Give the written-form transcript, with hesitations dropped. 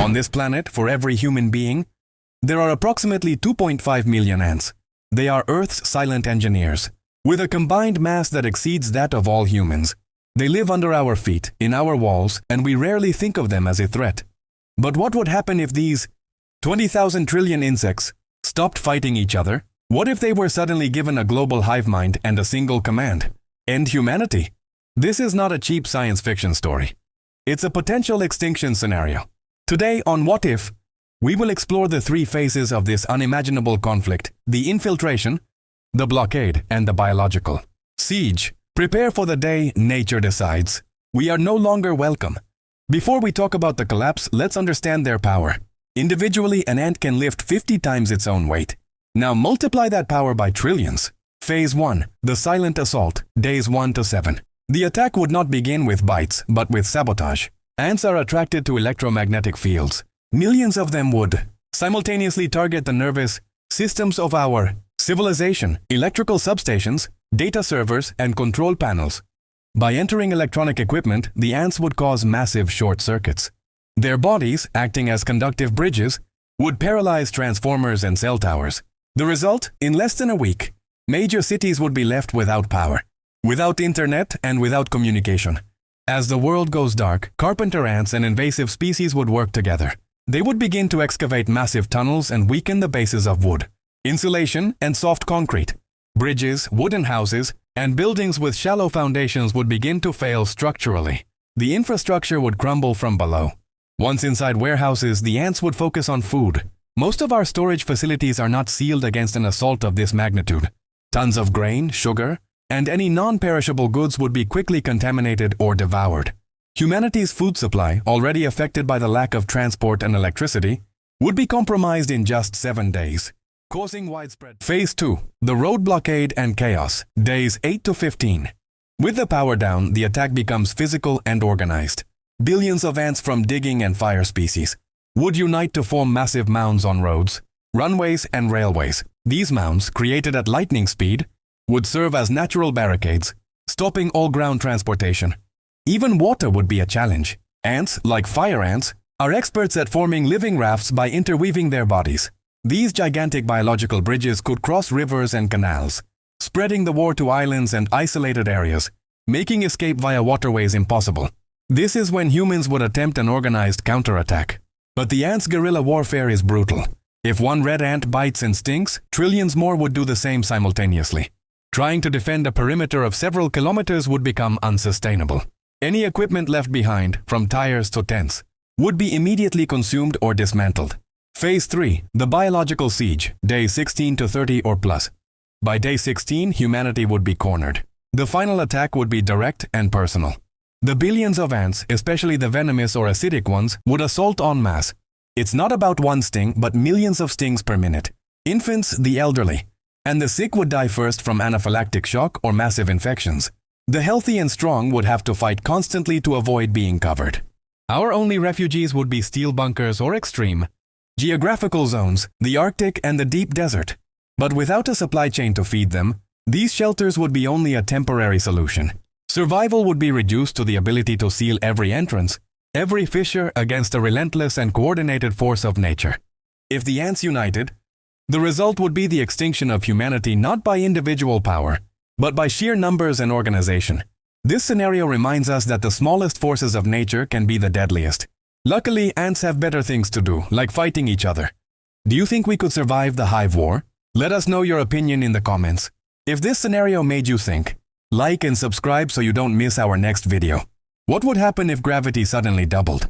On this planet, for every human being, there are approximately 2.5 million ants. They are Earth's silent engineers, with a combined mass that exceeds that of all humans. They live under our feet, in our walls, and we rarely think of them as a threat. But what would happen if these 20,000 trillion insects stopped fighting each other? What if they were suddenly given a global hive mind and a single command? End humanity. This is not a cheap science fiction story. It's a potential extinction scenario. Today on What If, we will explore the three phases of this unimaginable conflict: the infiltration, the blockade, and the biological siege. Prepare for the day nature decides we are no longer welcome. Before we talk about the collapse, let's understand their power. Individually, an ant can lift 50 times its own weight. Now multiply that power by trillions. Phase 1. The silent assault, days 1 to 7. The attack would not begin with bites, but with sabotage. Ants are attracted to electromagnetic fields. Millions of them would simultaneously target the nervous systems of our civilization, electrical substations, data servers, and control panels. By entering electronic equipment, the ants would cause massive short circuits. Their bodies, acting as conductive bridges, would paralyze transformers and cell towers. The result? In less than a week, major cities would be left without power, without internet, and without communication. As the world goes dark, carpenter ants and invasive species would work together. They would begin to excavate massive tunnels and weaken the bases of wood, insulation, and soft concrete. Bridges, wooden houses, and buildings with shallow foundations would begin to fail structurally. The infrastructure would crumble from below. Once inside warehouses, the ants would focus on food. Most of our storage facilities are not sealed against an assault of this magnitude. Tons of grain, sugar, and any non-perishable goods would be quickly contaminated or devoured. Humanity's food supply, already affected by the lack of transport and electricity, would be compromised in just 7 days, causing widespread. Phase 2. The road blockade and chaos, days 8 to 15. With the power down, the attack becomes physical and organized. Billions of ants from digging and fire species would unite to form massive mounds on roads, runways, and railways. These mounds, created at lightning speed, would serve as natural barricades, stopping all ground transportation. Even water would be a challenge. Ants, like fire ants, are experts at forming living rafts by interweaving their bodies. These gigantic biological bridges could cross rivers and canals, spreading the war to islands and isolated areas, making escape via waterways impossible. This is when humans would attempt an organized counterattack. But the ants' guerrilla warfare is brutal. If one red ant bites and stings, trillions more would do the same simultaneously. Trying to defend a perimeter of several kilometers would become unsustainable. Any equipment left behind, from tires to tents, would be immediately consumed or dismantled. Phase 3. The biological siege, days 16 to 30 or plus. By day 16, humanity would be cornered. The final attack would be direct and personal. The billions of ants, especially the venomous or acidic ones, would assault en masse. It's not about one sting, but millions of stings per minute. Infants, the elderly, and the sick would die first from anaphylactic shock or massive infections. The healthy and strong would have to fight constantly to avoid being covered. Our only refugees would be steel bunkers or extreme geographical zones, the Arctic and the deep desert. But without a supply chain to feed them, these shelters would be only a temporary solution. Survival would be reduced to the ability to seal every entrance, every fissure against a relentless and coordinated force of nature. If the ants united, the result would be the extinction of humanity not by individual power, but by sheer numbers and organization. This scenario reminds us that the smallest forces of nature can be the deadliest. Luckily, ants have better things to do, like fighting each other. Do you think we could survive the Hive War? Let us know your opinion in the comments. If this scenario made you think, like and subscribe so you don't miss our next video. What would happen if gravity suddenly doubled?